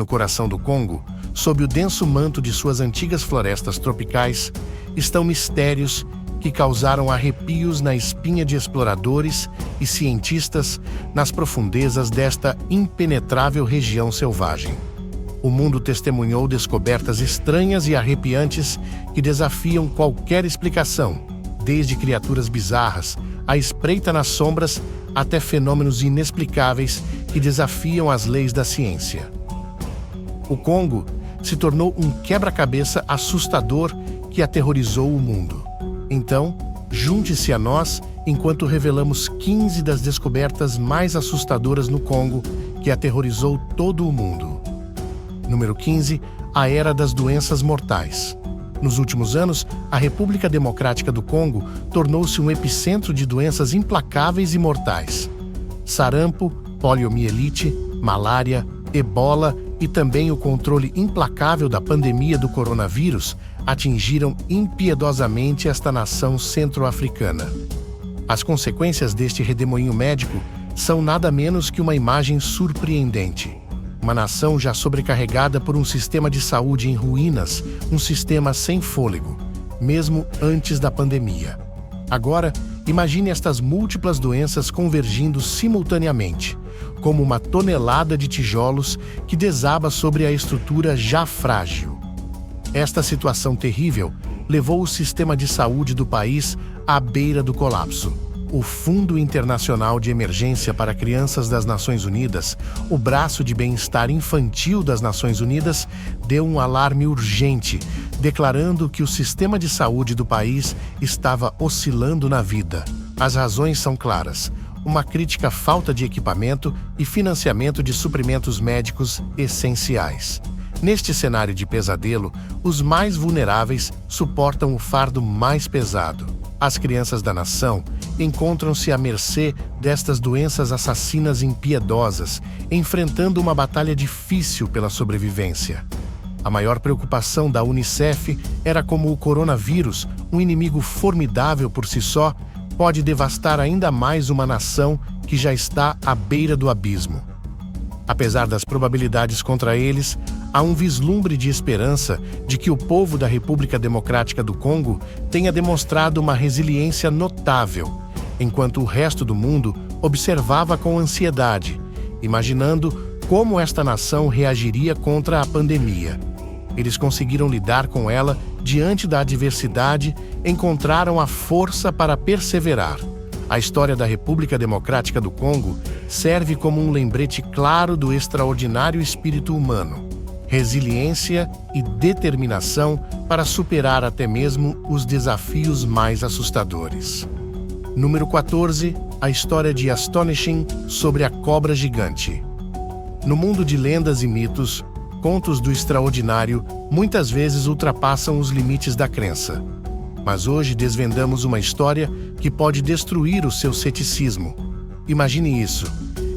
coração do Congo, sob o denso manto de suas antigas florestas tropicais, estão mistérios que causaram arrepios na espinha de exploradores e cientistas nas profundezas desta impenetrável região selvagem. O mundo testemunhou descobertas estranhas e arrepiantes que desafiam qualquer explicação, desde criaturas bizarras, à espreita nas sombras, até fenômenos inexplicáveis que desafiam as leis da ciência. O Congo se tornou um quebra-cabeça assustador que aterrorizou o mundo. Então, junte-se a nós enquanto revelamos 15 das descobertas mais assustadoras no Congo que aterrorizou todo o mundo. Número 15. A Era das Doenças Mortais. Nos últimos anos, a República Democrática do Congo tornou-se um epicentro de doenças implacáveis e mortais. Sarampo, poliomielite, malária, ebola e também o controle implacável da pandemia do coronavírus atingiram impiedosamente esta nação centro-africana. As consequências deste redemoinho médico são nada menos que uma imagem surpreendente. Uma nação já sobrecarregada por um sistema de saúde em ruínas, um sistema sem fôlego, mesmo antes da pandemia. Agora, imagine estas múltiplas doenças convergindo simultaneamente, como uma tonelada de tijolos que desaba sobre a estrutura já frágil. Esta situação terrível levou o sistema de saúde do país à beira do colapso. O Fundo Internacional de Emergência para Crianças das Nações Unidas, o braço de bem-estar infantil das Nações Unidas, deu um alarme urgente, declarando que o sistema de saúde do país estava oscilando na vida. As razões são claras: uma crítica falta de equipamento e financiamento de suprimentos médicos essenciais. Neste cenário de pesadelo, os mais vulneráveis suportam o fardo mais pesado. As crianças da nação encontram-se à mercê destas doenças assassinas impiedosas, enfrentando uma batalha difícil pela sobrevivência. A maior preocupação da Unicef era como o coronavírus, um inimigo formidável por si só, pode devastar ainda mais uma nação que já está à beira do abismo. Apesar das probabilidades contra eles, há um vislumbre de esperança de que o povo da República Democrática do Congo tenha demonstrado uma resiliência notável, enquanto o resto do mundo observava com ansiedade, imaginando como esta nação reagiria contra a pandemia. Eles conseguiram lidar com ela diante da adversidade, encontraram a força para perseverar. A história da República Democrática do Congo serve como um lembrete claro do extraordinário espírito humano, resiliência e determinação para superar até mesmo os desafios mais assustadores. Número 14. A história de Astonishing sobre a cobra gigante. No mundo de lendas e mitos, contos do extraordinário muitas vezes ultrapassam os limites da crença. Mas hoje desvendamos uma história que pode destruir o seu ceticismo. Imagine isso.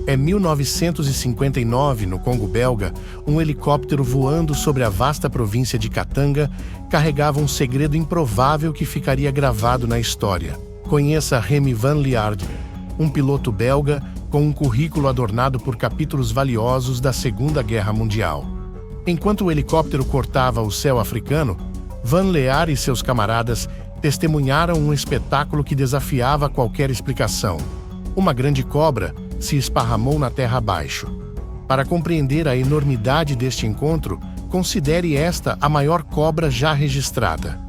É 1959, no Congo belga, um helicóptero voando sobre a vasta província de Katanga carregava um segredo improvável que ficaria gravado na história. Conheça Remy Van Liard, um piloto belga com um currículo adornado por capítulos valiosos da Segunda Guerra Mundial. Enquanto o helicóptero cortava o céu africano, Van Liard e seus camaradas testemunharam um espetáculo que desafiava qualquer explicação. Uma grande cobra se esparramou na terra abaixo. Para compreender a enormidade deste encontro, considere esta a maior cobra já registrada.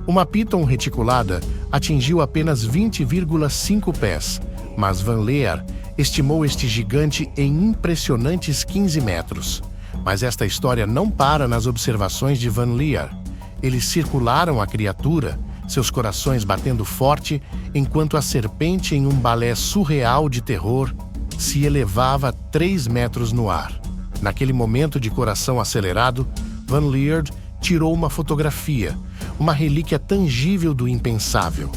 Uma piton reticulada atingiu apenas 20,5 pés, mas Van Liard estimou este gigante em impressionantes 15 metros. Mas esta história não para nas observações de Van Liard. Eles circularam a criatura, seus corações batendo forte, enquanto a serpente, em um balé surreal de terror, se elevava 3 metros no ar. Naquele momento de coração acelerado, Van Liard tirou uma fotografia, uma relíquia tangível do impensável.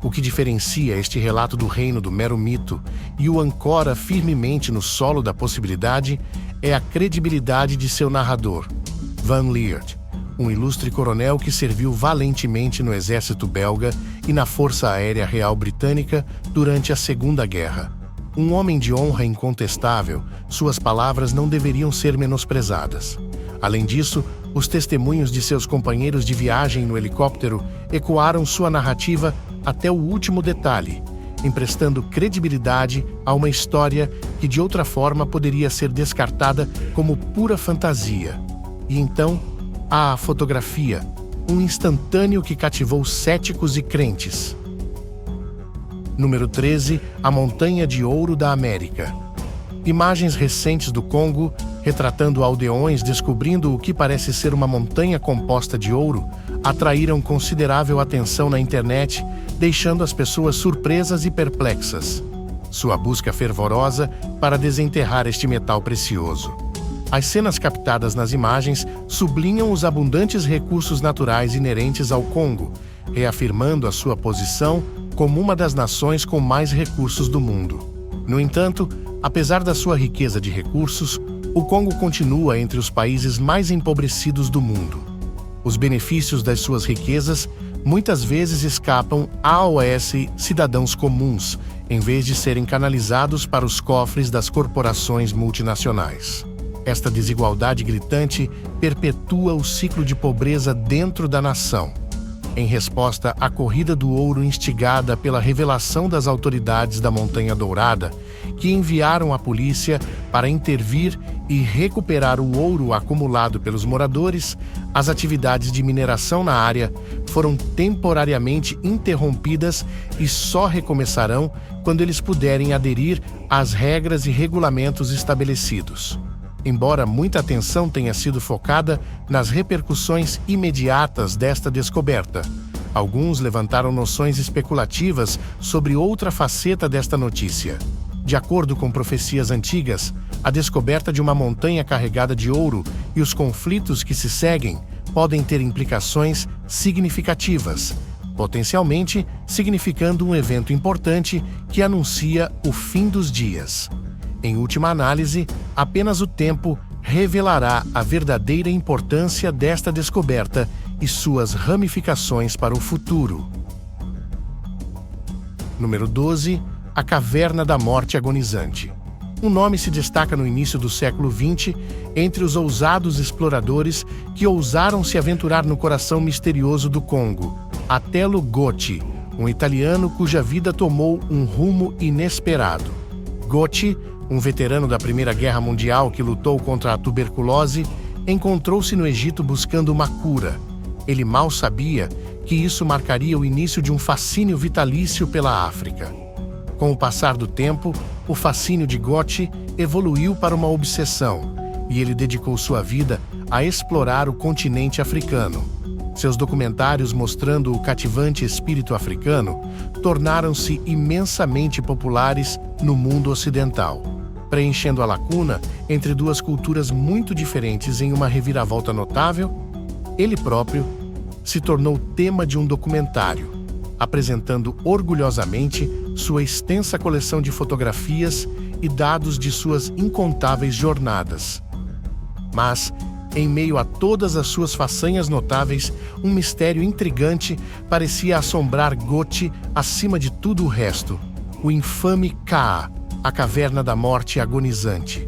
O que diferencia este relato do reino do mero mito e o ancora firmemente no solo da possibilidade é a credibilidade de seu narrador, Van Liard, um ilustre coronel que serviu valentemente no exército belga e na Força Aérea Real Britânica durante a Segunda Guerra. Um homem de honra incontestável, suas palavras não deveriam ser menosprezadas. Além disso, os testemunhos de seus companheiros de viagem no helicóptero ecoaram sua narrativa até o último detalhe, emprestando credibilidade a uma história que de outra forma poderia ser descartada como pura fantasia. E então, a fotografia, um instantâneo que cativou céticos e crentes. Número 13, a Montanha de Ouro da América. Imagens recentes do Congo, retratando aldeões descobrindo o que parece ser uma montanha composta de ouro, atraíram considerável atenção na internet, deixando as pessoas surpresas e perplexas. Sua busca fervorosa para desenterrar este metal precioso. As cenas captadas nas imagens sublinham os abundantes recursos naturais inerentes ao Congo, reafirmando a sua posição como uma das nações com mais recursos do mundo. No entanto, apesar da sua riqueza de recursos, o Congo continua entre os países mais empobrecidos do mundo. Os benefícios das suas riquezas muitas vezes escapam aos cidadãos comuns, em vez de serem canalizados para os cofres das corporações multinacionais. Esta desigualdade gritante perpetua o ciclo de pobreza dentro da nação. Em resposta à corrida do ouro instigada pela revelação das autoridades da Montanha Dourada, que enviaram a polícia para intervir e recuperar o ouro acumulado pelos moradores, as atividades de mineração na área foram temporariamente interrompidas e só recomeçarão quando eles puderem aderir às regras e regulamentos estabelecidos. Embora muita atenção tenha sido focada nas repercussões imediatas desta descoberta, alguns levantaram noções especulativas sobre outra faceta desta notícia. De acordo com profecias antigas, a descoberta de uma montanha carregada de ouro e os conflitos que se seguem podem ter implicações significativas, potencialmente significando um evento importante que anuncia o fim dos dias. Em última análise, apenas o tempo revelará a verdadeira importância desta descoberta e suas ramificações para o futuro. Número 12. A Caverna da Morte Agonizante. O nome se destaca no início do século XX entre os ousados exploradores que ousaram se aventurar no coração misterioso do Congo. Atello Gotti, um italiano cuja vida tomou um rumo inesperado. Gotti, um veterano da Primeira Guerra Mundial que lutou contra a tuberculose, encontrou-se no Egito buscando uma cura. Ele mal sabia que isso marcaria o início de um fascínio vitalício pela África. Com o passar do tempo, o fascínio de Gotti evoluiu para uma obsessão, e ele dedicou sua vida a explorar o continente africano. Seus documentários mostrando o cativante espírito africano tornaram-se imensamente populares no mundo ocidental, preenchendo a lacuna entre duas culturas muito diferentes em uma reviravolta notável. Ele próprio se tornou tema de um documentário, apresentando orgulhosamente sua extensa coleção de fotografias e dados de suas incontáveis jornadas. Mas, em meio a todas as suas façanhas notáveis, um mistério intrigante parecia assombrar Gotti acima de tudo o resto: o infame Kaa, a Caverna da Morte Agonizante.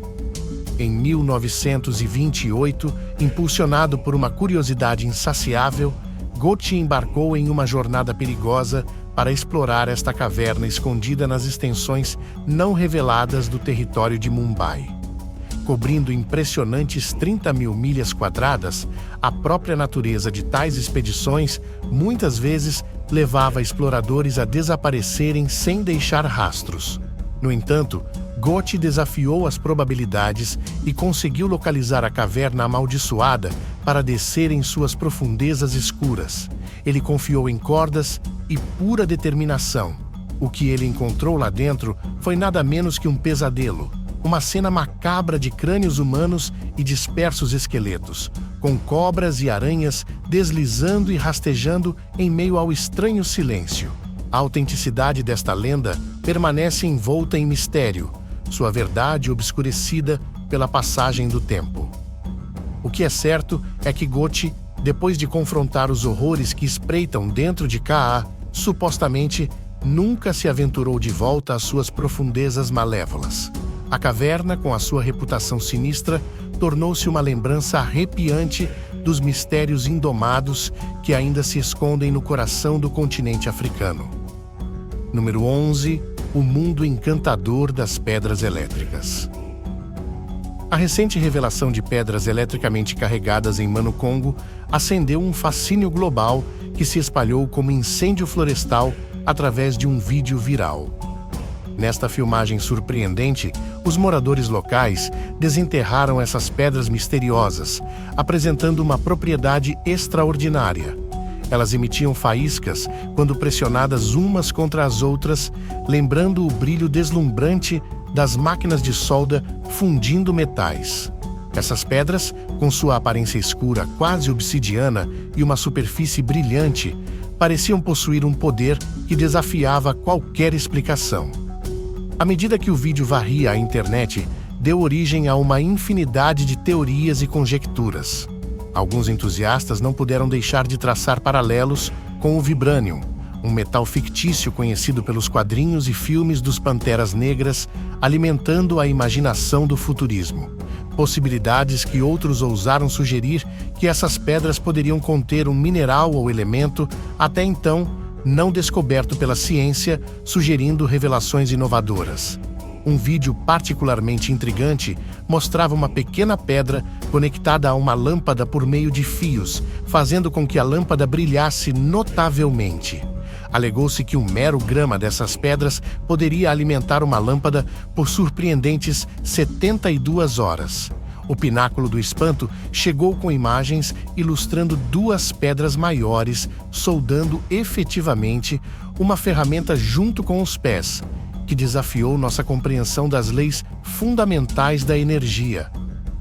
Em 1928, impulsionado por uma curiosidade insaciável, Gotti embarcou em uma jornada perigosa para explorar esta caverna escondida nas extensões não reveladas do território de Mumbai. Cobrindo impressionantes 30.000 milhas quadradas, a própria natureza de tais expedições muitas vezes levava exploradores a desaparecerem sem deixar rastros. No entanto, Gotti desafiou as probabilidades e conseguiu localizar a caverna amaldiçoada para descer em suas profundezas escuras. Ele confiou em cordas e pura determinação. O que ele encontrou lá dentro foi nada menos que um pesadelo. Uma cena macabra de crânios humanos e dispersos esqueletos, com cobras e aranhas deslizando e rastejando em meio ao estranho silêncio. A autenticidade desta lenda permanece envolta em mistério, sua verdade obscurecida pela passagem do tempo. O que é certo é que Gotti, depois de confrontar os horrores que espreitam dentro de Kaa, supostamente nunca se aventurou de volta às suas profundezas malévolas. A caverna, com a sua reputação sinistra, tornou-se uma lembrança arrepiante dos mistérios indomados que ainda se escondem no coração do continente africano. Número 11. O mundo encantador das pedras elétricas. A recente revelação de pedras eletricamente carregadas em Mano Congo acendeu um fascínio global que se espalhou como incêndio florestal através de um vídeo viral. Nesta filmagem surpreendente, os moradores locais desenterraram essas pedras misteriosas, apresentando uma propriedade extraordinária. Elas emitiam faíscas quando pressionadas umas contra as outras, lembrando o brilho deslumbrante das máquinas de solda fundindo metais. Essas pedras, com sua aparência escura quase obsidiana e uma superfície brilhante, pareciam possuir um poder que desafiava qualquer explicação. À medida que o vídeo varria a internet, deu origem a uma infinidade de teorias e conjecturas. Alguns entusiastas não puderam deixar de traçar paralelos com o vibranium, um metal fictício conhecido pelos quadrinhos e filmes dos Panteras Negras, alimentando a imaginação do futurismo. Possibilidades que outros ousaram sugerir que essas pedras poderiam conter um mineral ou elemento até então não descoberto pela ciência, sugerindo revelações inovadoras. Um vídeo particularmente intrigante mostrava uma pequena pedra conectada a uma lâmpada por meio de fios, fazendo com que a lâmpada brilhasse notavelmente. Alegou-se que um mero grama dessas pedras poderia alimentar uma lâmpada por surpreendentes 72 horas. O pináculo do espanto chegou com imagens ilustrando duas pedras maiores soldando efetivamente uma ferramenta junto com os pés, que desafiou nossa compreensão das leis fundamentais da energia.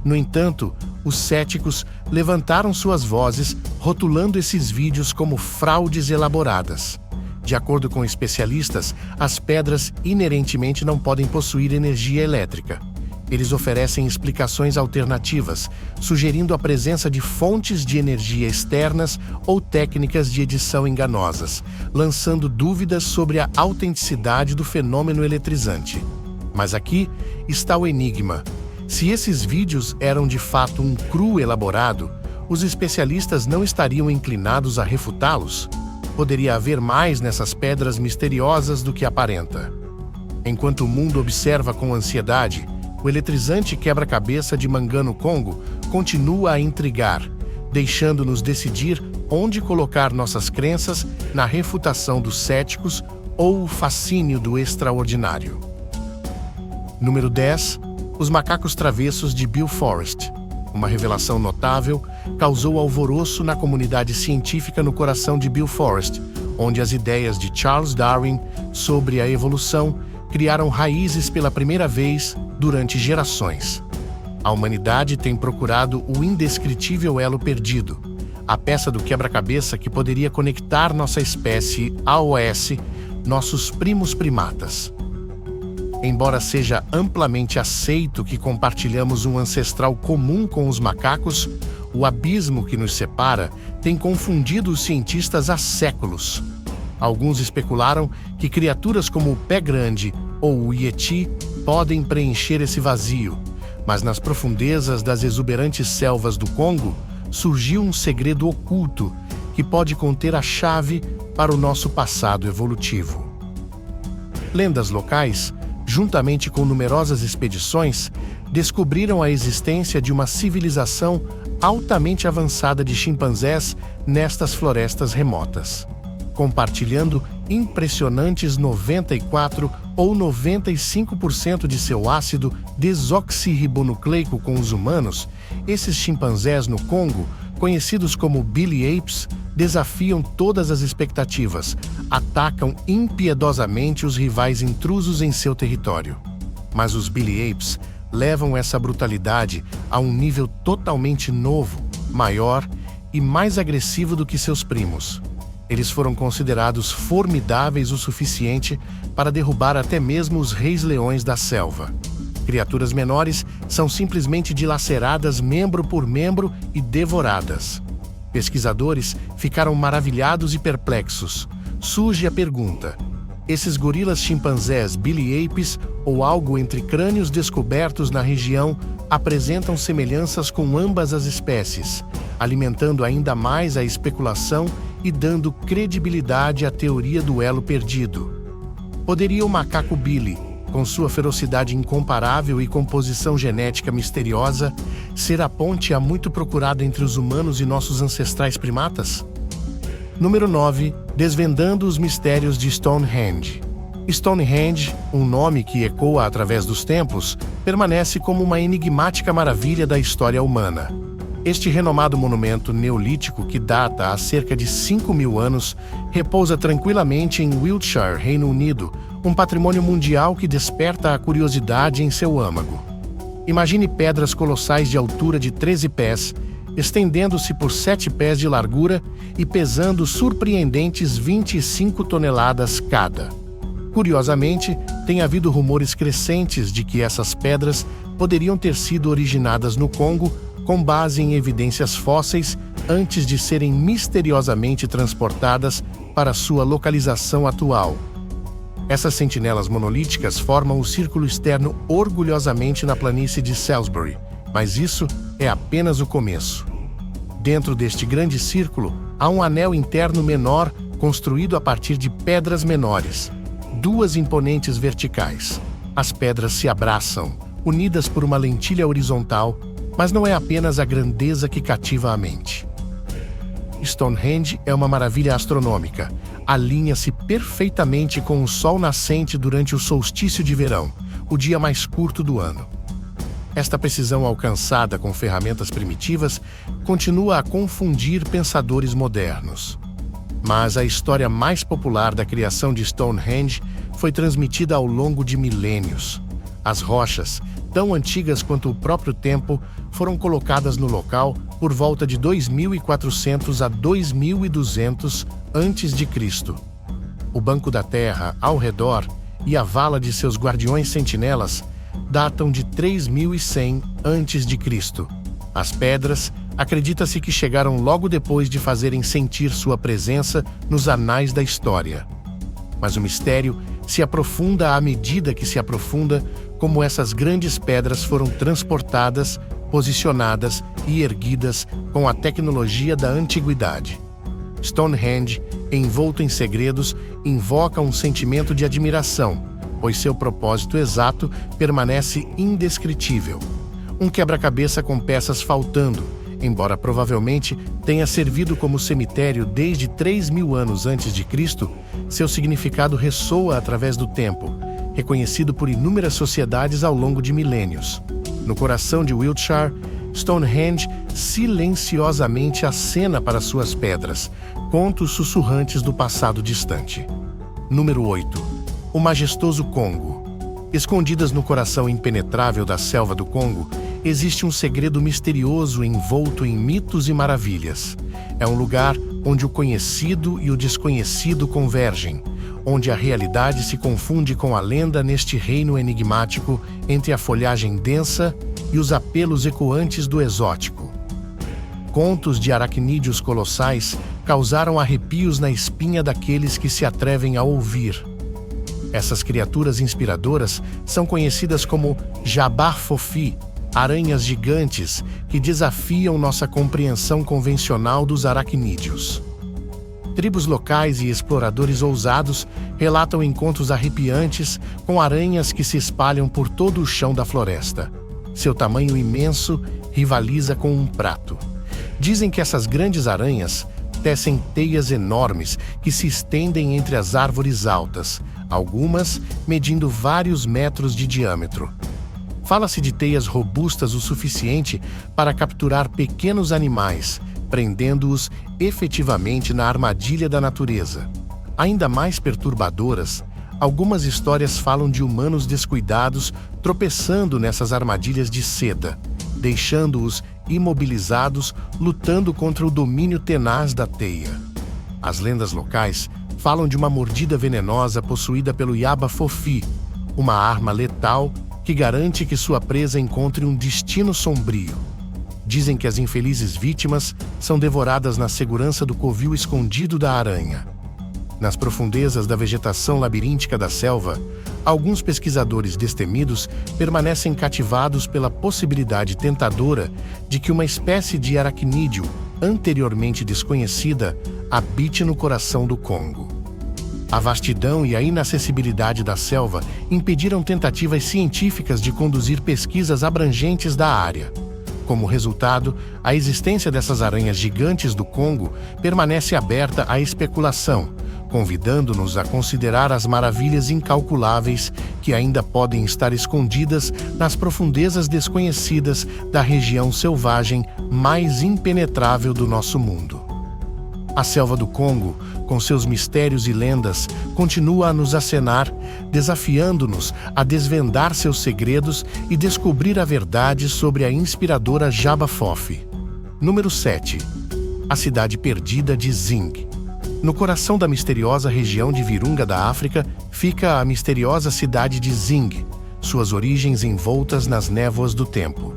No entanto, os céticos levantaram suas vozes, rotulando esses vídeos como fraudes elaboradas. De acordo com especialistas, as pedras inerentemente não podem possuir energia elétrica. Eles oferecem explicações alternativas, sugerindo a presença de fontes de energia externas ou técnicas de edição enganosas, lançando dúvidas sobre a autenticidade do fenômeno eletrizante. Mas aqui está o enigma. Se esses vídeos eram de fato um cru elaborado, os especialistas não estariam inclinados a refutá-los? Poderia haver mais nessas pedras misteriosas do que aparenta. Enquanto o mundo observa com ansiedade, o eletrizante quebra-cabeça de Mano Congo continua a intrigar, deixando-nos decidir onde colocar nossas crenças na refutação dos céticos ou o fascínio do extraordinário. Número 10. Os macacos travessos de Bill Forrest. Uma revelação notável causou alvoroço na comunidade científica no coração de Bill Forrest, onde as ideias de Charles Darwin sobre a evolução criaram raízes pela primeira vez durante gerações. A humanidade tem procurado o indescritível elo perdido, a peça do quebra-cabeça que poderia conectar nossa espécie AOS, nossos primos primatas. Embora seja amplamente aceito que compartilhamos um ancestral comum com os macacos, o abismo que nos separa tem confundido os cientistas há séculos. Alguns especularam que criaturas como o Pé Grande ou o Yeti podem preencher esse vazio, mas nas profundezas das exuberantes selvas do Congo surgiu um segredo oculto que pode conter a chave para o nosso passado evolutivo. Lendas locais, juntamente com numerosas expedições, descobriram a existência de uma civilização altamente avançada de chimpanzés nestas florestas remotas. Compartilhando impressionantes 94 ou 95% de seu ácido desoxirribonucleico com os humanos, esses chimpanzés no Congo, conhecidos como Billy Apes, desafiam todas as expectativas, atacam impiedosamente os rivais intrusos em seu território. Mas os Billy Apes levam essa brutalidade a um nível totalmente novo, maior e mais agressivo do que seus primos. Eles foram considerados formidáveis o suficiente para derrubar até mesmo os reis-leões da selva. Criaturas menores são simplesmente dilaceradas membro por membro e devoradas. Pesquisadores ficaram maravilhados e perplexos. Surge a pergunta: Esses gorilas chimpanzés Billy Apes, ou algo entre crânios descobertos na região, apresentam semelhanças com ambas as espécies, alimentando ainda mais a especulação e dando credibilidade à teoria do elo perdido. Poderia o macaco Billy, com sua ferocidade incomparável e composição genética misteriosa, ser a ponte a muito procurada entre os humanos e nossos ancestrais primatas? Número 9. Desvendando os mistérios de Stonehenge. Stonehenge, um nome que ecoa através dos tempos, permanece como uma enigmática maravilha da história humana. Este renomado monumento neolítico, que data há cerca de 5.000 anos, repousa tranquilamente em Wiltshire, Reino Unido, um patrimônio mundial que desperta a curiosidade em seu âmago. Imagine pedras colossais de altura de 13 pés, estendendo-se por 7 pés de largura e pesando surpreendentes 25 toneladas cada. Curiosamente, tem havido rumores crescentes de que essas pedras poderiam ter sido originadas no Congo com base em evidências fósseis antes de serem misteriosamente transportadas para sua localização atual. Essas sentinelas monolíticas formam o círculo externo orgulhosamente na planície de Salisbury, mas isso é apenas o começo. Dentro deste grande círculo, há um anel interno menor construído a partir de pedras menores, 2 imponentes verticais. As pedras se abraçam, unidas por uma lentilha horizontal, mas não é apenas a grandeza que cativa a mente. Stonehenge é uma maravilha astronômica. Alinha-se perfeitamente com o sol nascente durante o solstício de verão, o dia mais curto do ano. Esta precisão alcançada com ferramentas primitivas continua a confundir pensadores modernos. Mas a história mais popular da criação de Stonehenge foi transmitida ao longo de milênios. As rochas, tão antigas quanto o próprio tempo, foram colocadas no local por volta de 2400 a 2200 a.C. O banco da terra ao redor e a vala de seus guardiões sentinelas datam de 3100 a.C. As pedras, acredita-se que chegaram logo depois de fazerem sentir sua presença nos anais da história. Mas o mistério se aprofunda à medida que se aprofunda como essas grandes pedras foram transportadas, posicionadas e erguidas com a tecnologia da antiguidade. Stonehenge, envolto em segredos, invoca um sentimento de admiração, pois seu propósito exato permanece indescritível. Um quebra-cabeça com peças faltando, embora provavelmente tenha servido como cemitério desde 3.000 anos antes de Cristo, seu significado ressoa através do tempo, reconhecido por inúmeras sociedades ao longo de milênios. No coração de Wiltshire, Stonehenge silenciosamente acena para suas pedras, contos sussurrantes do passado distante. Número 8. O majestoso Congo. Escondidas no coração impenetrável da selva do Congo, existe um segredo misterioso envolto em mitos e maravilhas. É um lugar onde o conhecido e o desconhecido convergem, onde a realidade se confunde com a lenda neste reino enigmático entre a folhagem densa e os apelos ecoantes do exótico. Contos de aracnídeos colossais causaram arrepios na espinha daqueles que se atrevem a ouvir. Essas criaturas inspiradoras são conhecidas como Jabbar Fofi, aranhas gigantes que desafiam nossa compreensão convencional dos aracnídeos. Tribos locais e exploradores ousados relatam encontros arrepiantes com aranhas que se espalham por todo o chão da floresta. Seu tamanho imenso rivaliza com um prato. Dizem que essas grandes aranhas tecem teias enormes que se estendem entre as árvores altas, algumas medindo vários metros de diâmetro. Fala-se de teias robustas o suficiente para capturar pequenos animais, prendendo-os efetivamente na armadilha da natureza. Ainda mais perturbadoras, algumas histórias falam de humanos descuidados tropeçando nessas armadilhas de seda, deixando-os imobilizados, lutando contra o domínio tenaz da teia. As lendas locais falam de uma mordida venenosa possuída pelo Jabbar Fofi, uma arma letal que garante que sua presa encontre um destino sombrio. Dizem que as infelizes vítimas são devoradas na segurança do covil escondido da aranha. Nas profundezas da vegetação labiríntica da selva, alguns pesquisadores destemidos permanecem cativados pela possibilidade tentadora de que uma espécie de aracnídeo anteriormente desconhecida habite no coração do Congo. A vastidão e a inacessibilidade da selva impediram tentativas científicas de conduzir pesquisas abrangentes da área. Como resultado, a existência dessas aranhas gigantes do Congo permanece aberta à especulação, convidando-nos a considerar as maravilhas incalculáveis que ainda podem estar escondidas nas profundezas desconhecidas da região selvagem mais impenetrável do nosso mundo. A selva do Congo, com seus mistérios e lendas, continua a nos acenar, desafiando-nos a desvendar seus segredos e descobrir a verdade sobre a inspiradora Jaba Fofi. Número 7. A cidade perdida de Zing. No coração da misteriosa região de Virunga da África, fica a misteriosa cidade de Zing, suas origens envoltas nas névoas do tempo.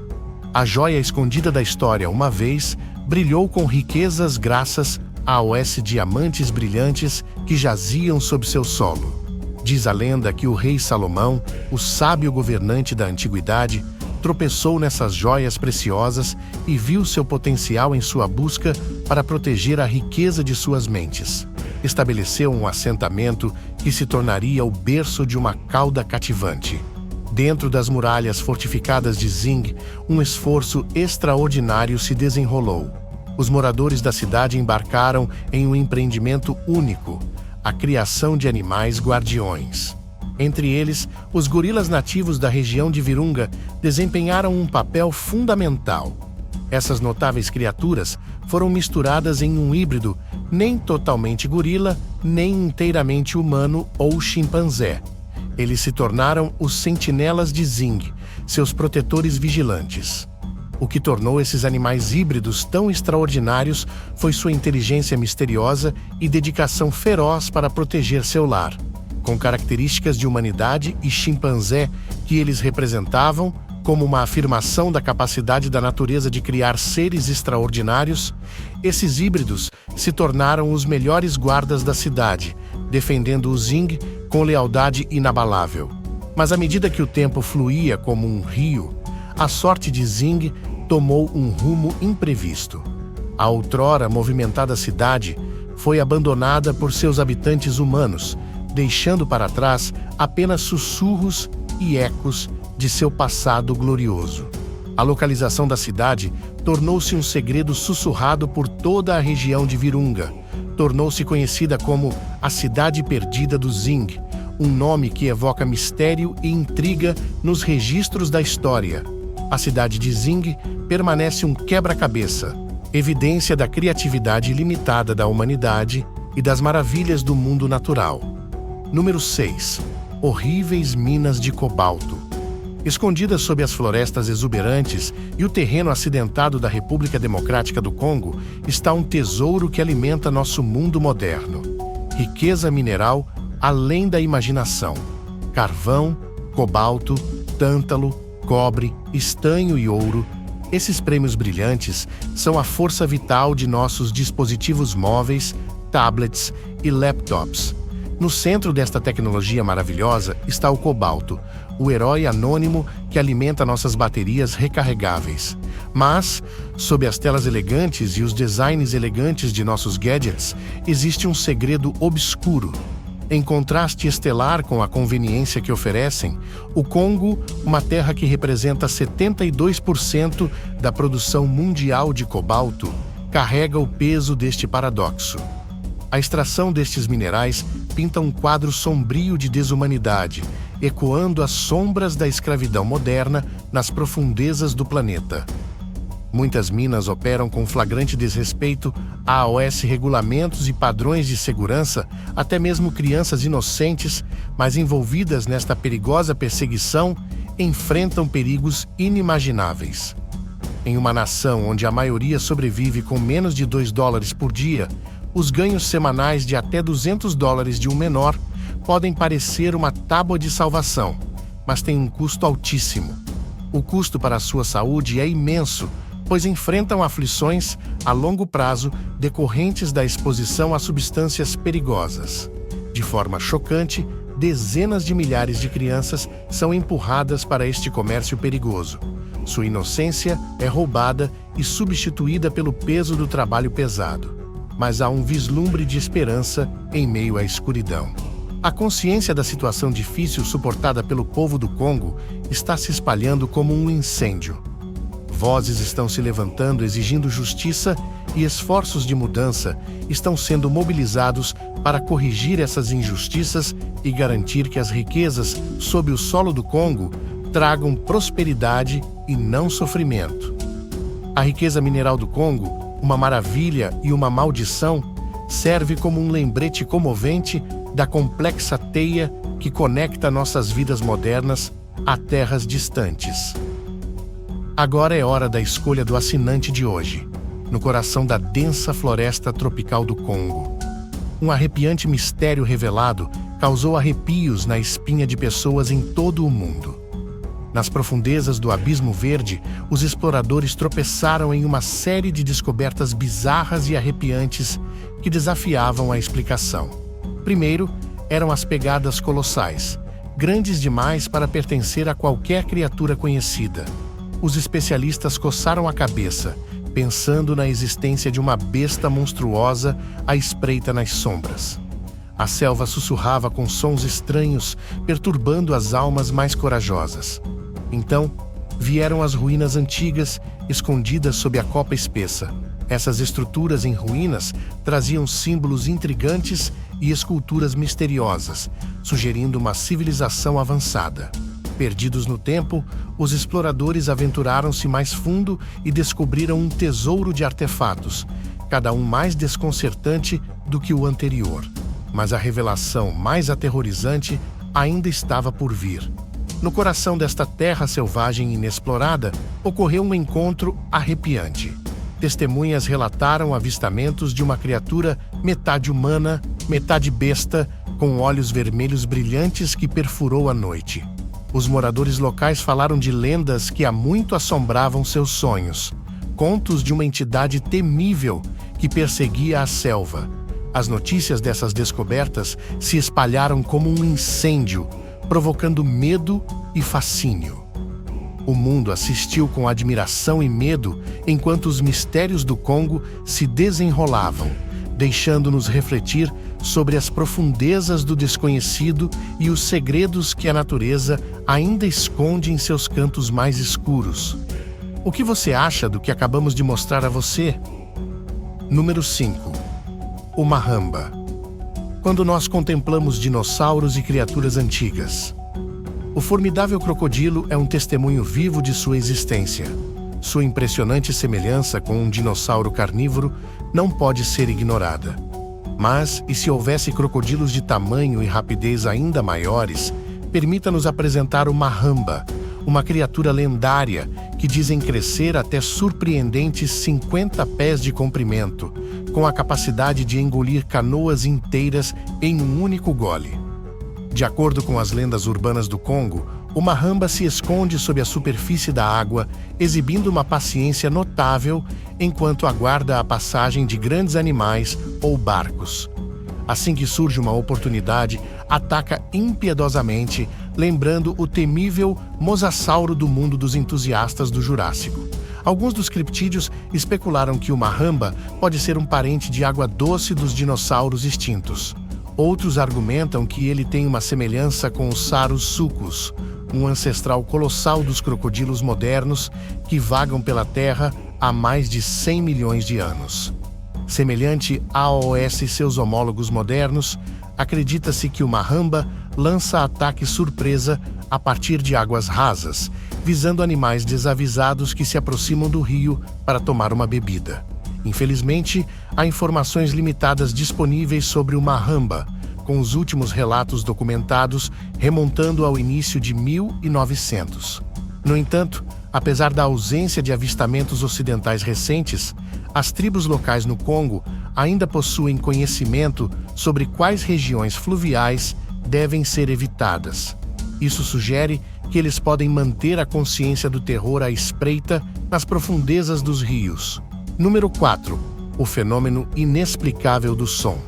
A joia escondida da história uma vez brilhou com riquezas graças aos diamantes brilhantes que jaziam sob seu solo. Diz a lenda que o rei Salomão, o sábio governante da antiguidade, tropeçou nessas joias preciosas e viu seu potencial em sua busca para proteger a riqueza de suas mentes. Estabeleceu um assentamento que se tornaria o berço de uma cauda cativante. Dentro das muralhas fortificadas de Zing, um esforço extraordinário se desenrolou. Os moradores da cidade embarcaram em um empreendimento único, a criação de animais guardiões. Entre eles, os gorilas nativos da região de Virunga desempenharam um papel fundamental. Essas notáveis criaturas foram misturadas em um híbrido nem totalmente gorila, nem inteiramente humano ou chimpanzé. Eles se tornaram os sentinelas de Zing, seus protetores vigilantes. O que tornou esses animais híbridos tão extraordinários foi sua inteligência misteriosa e dedicação feroz para proteger seu lar. Com características de humanidade e chimpanzé que eles representavam, como uma afirmação da capacidade da natureza de criar seres extraordinários, esses híbridos se tornaram os melhores guardas da cidade, defendendo o Zing com lealdade inabalável. Mas à medida que o tempo fluía como um rio, a sorte de Zing tomou um rumo imprevisto. A outrora movimentada cidade foi abandonada por seus habitantes humanos, deixando para trás apenas sussurros e ecos de seu passado glorioso. A localização da cidade tornou-se um segredo sussurrado por toda a região de Virunga. Tornou-se conhecida como a Cidade Perdida do Zing, um nome que evoca mistério e intriga nos registros da história. A cidade de Zing permanece um quebra-cabeça, evidência da criatividade ilimitada da humanidade e das maravilhas do mundo natural. Número 6. Horríveis minas de cobalto. Escondidas sob as florestas exuberantes e o terreno acidentado da República Democrática do Congo, está um tesouro que alimenta nosso mundo moderno. Riqueza mineral além da imaginação. Carvão, cobalto, tântalo, cobre, estanho e ouro. Esses prêmios brilhantes são a força vital de nossos dispositivos móveis, tablets e laptops. No centro desta tecnologia maravilhosa está o cobalto, o herói anônimo que alimenta nossas baterias recarregáveis. Mas, sob as telas elegantes e os designs elegantes de nossos gadgets, existe um segredo obscuro. Em contraste estelar com a conveniência que oferecem, o Congo, uma terra que representa 72% da produção mundial de cobalto, carrega o peso deste paradoxo. A extração destes minerais pinta um quadro sombrio de desumanidade, ecoando as sombras da escravidão moderna nas profundezas do planeta. Muitas minas operam com flagrante desrespeito aos regulamentos e padrões de segurança, até mesmo crianças inocentes, mas envolvidas nesta perigosa perseguição, enfrentam perigos inimagináveis. Em uma nação onde a maioria sobrevive com menos de $2 por dia, os ganhos semanais de até $200 de um menor podem parecer uma tábua de salvação, mas têm um custo altíssimo. O custo para a sua saúde é imenso, pois enfrentam aflições a longo prazo decorrentes da exposição a substâncias perigosas. De forma chocante, dezenas de milhares de crianças são empurradas para este comércio perigoso. Sua inocência é roubada e substituída pelo peso do trabalho pesado. Mas há um vislumbre de esperança em meio à escuridão. A consciência da situação difícil suportada pelo povo do Congo está se espalhando como um incêndio. Vozes estão se levantando exigindo justiça e esforços de mudança estão sendo mobilizados para corrigir essas injustiças e garantir que as riquezas sob o solo do Congo tragam prosperidade e não sofrimento. A riqueza mineral do Congo, uma maravilha e uma maldição, serve como um lembrete comovente da complexa teia que conecta nossas vidas modernas a terras distantes. Agora é hora da escolha do assinante de hoje, no coração da densa floresta tropical do Congo. Um arrepiante mistério revelado causou arrepios na espinha de pessoas em todo o mundo. Nas profundezas do Abismo Verde, os exploradores tropeçaram em uma série de descobertas bizarras e arrepiantes que desafiavam a explicação. Primeiro, eram as pegadas colossais, grandes demais para pertencer a qualquer criatura conhecida. Os especialistas coçaram a cabeça, pensando na existência de uma besta monstruosa à espreita nas sombras. A selva sussurrava com sons estranhos, perturbando as almas mais corajosas. Então, vieram as ruínas antigas, escondidas sob a copa espessa. Essas estruturas em ruínas traziam símbolos intrigantes e esculturas misteriosas, sugerindo uma civilização avançada. Perdidos no tempo, os exploradores aventuraram-se mais fundo e descobriram um tesouro de artefatos, cada um mais desconcertante do que o anterior. Mas a revelação mais aterrorizante ainda estava por vir. No coração desta terra selvagem e inexplorada, ocorreu um encontro arrepiante. Testemunhas relataram avistamentos de uma criatura metade humana, metade besta, com olhos vermelhos brilhantes que perfurou a noite. Os moradores locais falaram de lendas que há muito assombravam seus sonhos, contos de uma entidade temível que perseguia a selva. As notícias dessas descobertas se espalharam como um incêndio, provocando medo e fascínio. O mundo assistiu com admiração e medo enquanto os mistérios do Congo se desenrolavam, deixando-nos refletir sobre as profundezas do desconhecido e os segredos que a natureza ainda esconde em seus cantos mais escuros. O que você acha do que acabamos de mostrar a você? Número 5. O Mahamba. Quando nós contemplamos dinossauros e criaturas antigas. O formidável crocodilo é um testemunho vivo de sua existência. Sua impressionante semelhança com um dinossauro carnívoro não pode ser ignorada. Mas, e se houvesse crocodilos de tamanho e rapidez ainda maiores, permita-nos apresentar o Mahamba, uma criatura lendária que dizem crescer até surpreendentes 50 pés de comprimento, com a capacidade de engolir canoas inteiras em um único gole. De acordo com as lendas urbanas do Congo, o Mahamba se esconde sob a superfície da água, exibindo uma paciência notável enquanto aguarda a passagem de grandes animais ou barcos. Assim que surge uma oportunidade, ataca impiedosamente, lembrando o temível mosassauro do mundo dos entusiastas do Jurássico. Alguns dos criptídeos especularam que o Mahamba pode ser um parente de água doce dos dinossauros extintos. Outros argumentam que ele tem uma semelhança com o Saurus, um ancestral colossal dos crocodilos modernos que vagam pela Terra há mais de 100 milhões de anos. Semelhante a seus homólogos modernos, acredita-se que o Mahamba lança ataques surpresa a partir de águas rasas, visando animais desavisados que se aproximam do rio para tomar uma bebida. Infelizmente, há informações limitadas disponíveis sobre o Mahamba, com os últimos relatos documentados remontando ao início de 1900. No entanto, apesar da ausência de avistamentos ocidentais recentes, as tribos locais no Congo ainda possuem conhecimento sobre quais regiões fluviais devem ser evitadas. Isso sugere que eles podem manter a consciência do terror à espreita nas profundezas dos rios. Número 4. O fenômeno inexplicável do som.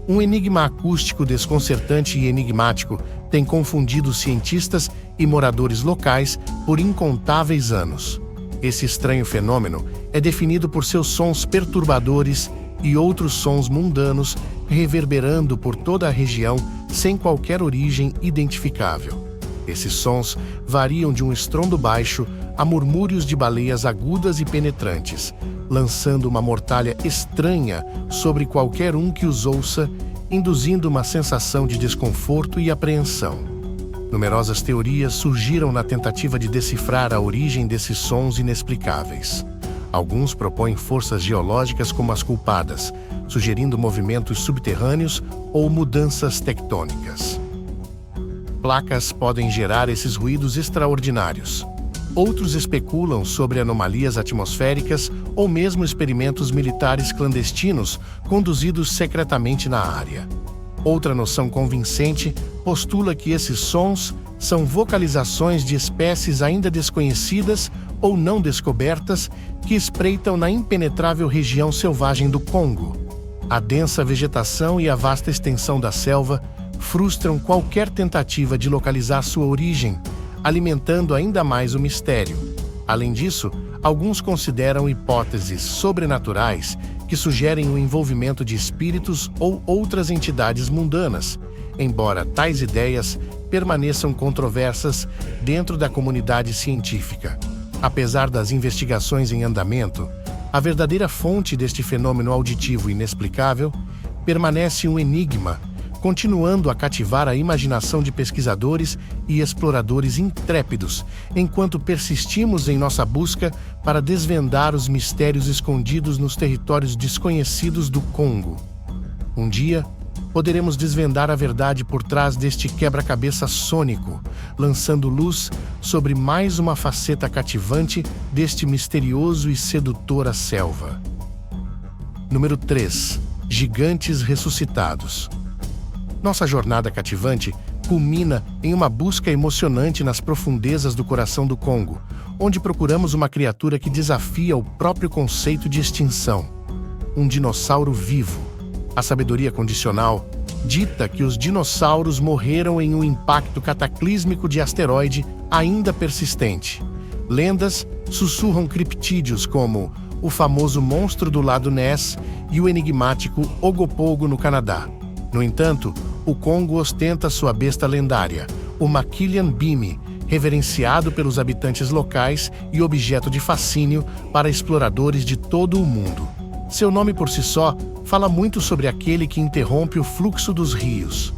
Um enigma acústico desconcertante e enigmático tem confundido cientistas e moradores locais por incontáveis anos. Esse estranho fenômeno é definido por seus sons perturbadores e outros sons mundanos reverberando por toda a região sem qualquer origem identificável. Esses sons variam de um estrondo baixo a murmúrios de baleias agudas e penetrantes, lançando uma mortalha estranha sobre qualquer um que os ouça, induzindo uma sensação de desconforto e apreensão. Numerosas teorias surgiram na tentativa de decifrar a origem desses sons inexplicáveis. Alguns propõem forças geológicas como as culpadas, sugerindo movimentos subterrâneos ou mudanças tectônicas. Placas podem gerar esses ruídos extraordinários. Outros especulam sobre anomalias atmosféricas ou mesmo experimentos militares clandestinos conduzidos secretamente na área. Outra noção convincente postula que esses sons são vocalizações de espécies ainda desconhecidas ou não descobertas que espreitam na impenetrável região selvagem do Congo. A densa vegetação e a vasta extensão da selva frustram qualquer tentativa de localizar sua origem, alimentando ainda mais o mistério. Além disso, alguns consideram hipóteses sobrenaturais que sugerem o envolvimento de espíritos ou outras entidades mundanas, embora tais ideias permaneçam controversas dentro da comunidade científica. Apesar das investigações em andamento, a verdadeira fonte deste fenômeno auditivo inexplicável permanece um enigma, continuando a cativar a imaginação de pesquisadores e exploradores intrépidos, enquanto persistimos em nossa busca para desvendar os mistérios escondidos nos territórios desconhecidos do Congo. Um dia, poderemos desvendar a verdade por trás deste quebra-cabeça sônico, lançando luz sobre mais uma faceta cativante deste misterioso e sedutora selva. Número 3. Gigantes ressuscitados. Nossa jornada cativante culmina em uma busca emocionante nas profundezas do coração do Congo, onde procuramos uma criatura que desafia o próprio conceito de extinção. Um dinossauro vivo. A sabedoria condicional dita que os dinossauros morreram em um impacto cataclísmico de asteroide ainda persistente. Lendas sussurram criptídeos como o famoso monstro do Lado Ness e o enigmático Ogopogo no Canadá. No entanto, o Congo ostenta sua besta lendária, o Maquilian Bimi, reverenciado pelos habitantes locais e objeto de fascínio para exploradores de todo o mundo. Seu nome por si só fala muito sobre aquele que interrompe o fluxo dos rios.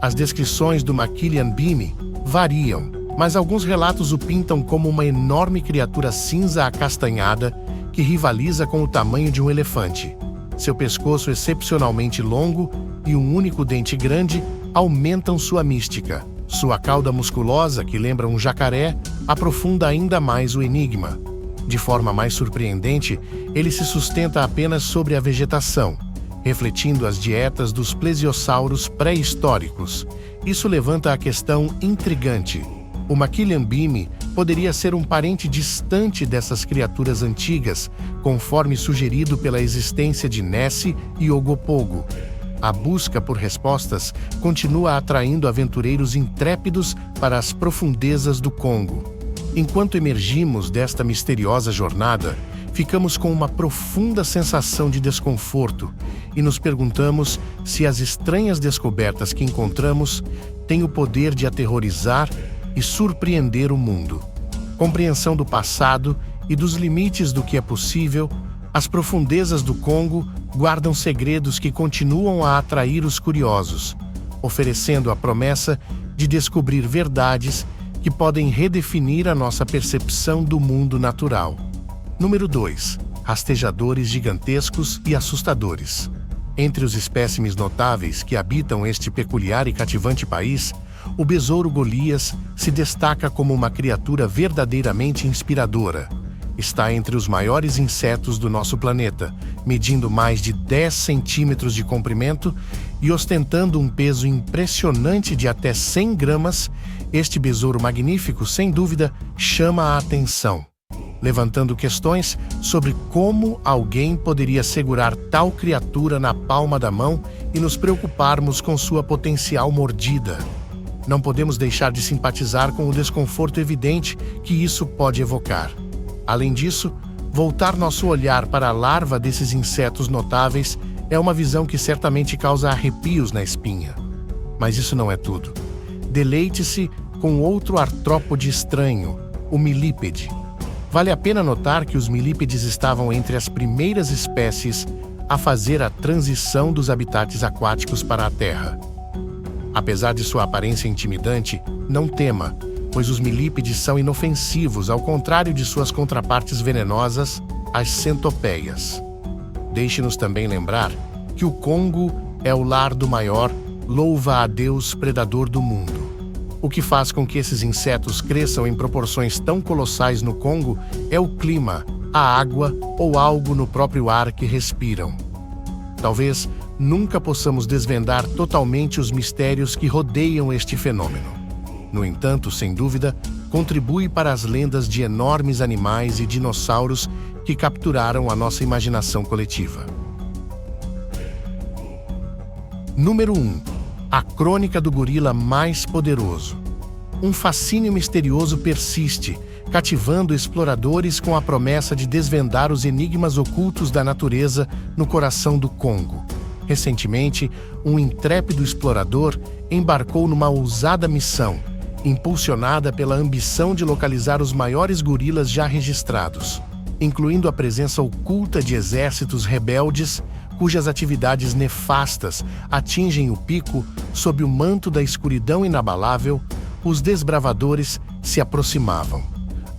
As descrições do Maquilian Bimi variam, mas alguns relatos o pintam como uma enorme criatura cinza acastanhada que rivaliza com o tamanho de um elefante. Seu pescoço excepcionalmente longo e um único dente grande aumentam sua mística. Sua cauda musculosa, que lembra um jacaré, aprofunda ainda mais o enigma. De forma mais surpreendente, ele se sustenta apenas sobre a vegetação, refletindo as dietas dos plesiosauros pré-históricos. Isso levanta a questão intrigante. O Maquilian Bimi poderia ser um parente distante dessas criaturas antigas, conforme sugerido pela existência de Nessie e Ogopogo. A busca por respostas continua atraindo aventureiros intrépidos para as profundezas do Congo. Enquanto emergimos desta misteriosa jornada, ficamos com uma profunda sensação de desconforto e nos perguntamos se as estranhas descobertas que encontramos têm o poder de aterrorizar e surpreender o mundo. Compreensão do passado e dos limites do que é possível, as profundezas do Congo guardam segredos que continuam a atrair os curiosos, oferecendo a promessa de descobrir verdades que podem redefinir a nossa percepção do mundo natural. Número 2. Rastejadores gigantescos e assustadores. Entre os espécimes notáveis que habitam este peculiar e cativante país, o besouro Golias se destaca como uma criatura verdadeiramente inspiradora. Está entre os maiores insetos do nosso planeta, medindo mais de 10 centímetros de comprimento e ostentando um peso impressionante de até 100 gramas, este besouro magnífico, sem dúvida, chama a atenção, levantando questões sobre como alguém poderia segurar tal criatura na palma da mão e nos preocuparmos com sua potencial mordida. Não podemos deixar de simpatizar com o desconforto evidente que isso pode evocar. Além disso, voltar nosso olhar para a larva desses insetos notáveis é uma visão que certamente causa arrepios na espinha. Mas isso não é tudo. Deleite-se com outro artrópode estranho, o milípede. Vale a pena notar que os milípedes estavam entre as primeiras espécies a fazer a transição dos habitats aquáticos para a Terra. Apesar de sua aparência intimidante, não tema, pois os milípedes são inofensivos, ao contrário de suas contrapartes venenosas, as centopeias. Deixe-nos também lembrar que o Congo é o lar do maior louva-a-Deus predador do mundo. O que faz com que esses insetos cresçam em proporções tão colossais no Congo é o clima, a água ou algo no próprio ar que respiram. Talvez nunca possamos desvendar totalmente os mistérios que rodeiam este fenômeno. No entanto, sem dúvida, contribui para as lendas de enormes animais e dinossauros que capturaram a nossa imaginação coletiva. Número 1. A crônica do gorila mais poderoso. Um fascínio misterioso persiste, cativando exploradores com a promessa de desvendar os enigmas ocultos da natureza no coração do Congo. Recentemente, um intrépido explorador embarcou numa ousada missão, impulsionada pela ambição de localizar os maiores gorilas já registrados, incluindo a presença oculta de exércitos rebeldes cujas atividades nefastas atingem o pico. Sob o manto da escuridão inabalável, os desbravadores se aproximavam.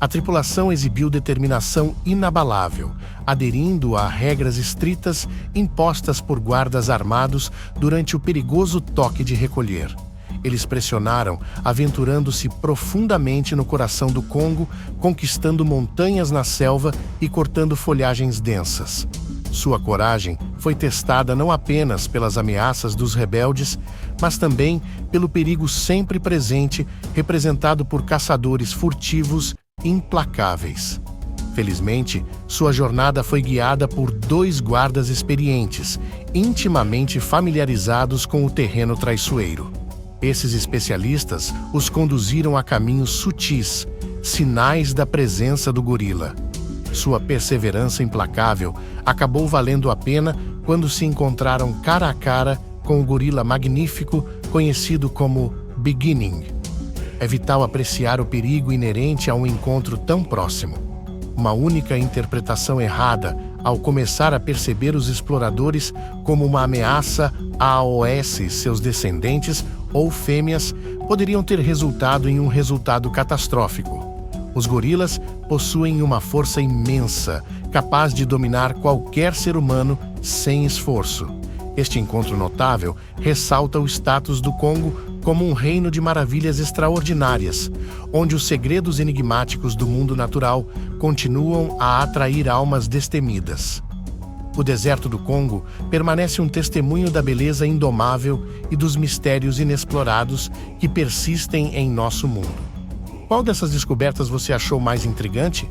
A tripulação exibiu determinação inabalável, aderindo a regras estritas impostas por guardas armados durante o perigoso toque de recolher. Eles pressionaram, aventurando-se profundamente no coração do Congo, conquistando montanhas na selva e cortando folhagens densas. Sua coragem foi testada não apenas pelas ameaças dos rebeldes, mas também pelo perigo sempre presente, representado por caçadores furtivos implacáveis. Felizmente, sua jornada foi guiada por 2 guardas experientes, intimamente familiarizados com o terreno traiçoeiro. Esses especialistas os conduziram a caminhos sutis, sinais da presença do gorila. Sua perseverança implacável acabou valendo a pena quando se encontraram cara a cara com o gorila magnífico conhecido como Beginning. É vital apreciar o perigo inerente a um encontro tão próximo. Uma única interpretação errada, ao começar a perceber os exploradores como uma ameaça a OS e seus descendentes ou fêmeas, poderiam ter resultado em um resultado catastrófico. Os gorilas possuem uma força imensa, capaz de dominar qualquer ser humano sem esforço. Este encontro notável ressalta o status do Congo como um reino de maravilhas extraordinárias, onde os segredos enigmáticos do mundo natural continuam a atrair almas destemidas. O deserto do Congo permanece um testemunho da beleza indomável e dos mistérios inexplorados que persistem em nosso mundo. Qual dessas descobertas você achou mais intrigante?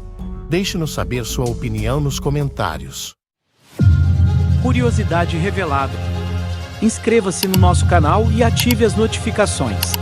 Deixe-nos saber sua opinião nos comentários. Curiosidade revelada. Inscreva-se no nosso canal e ative as notificações.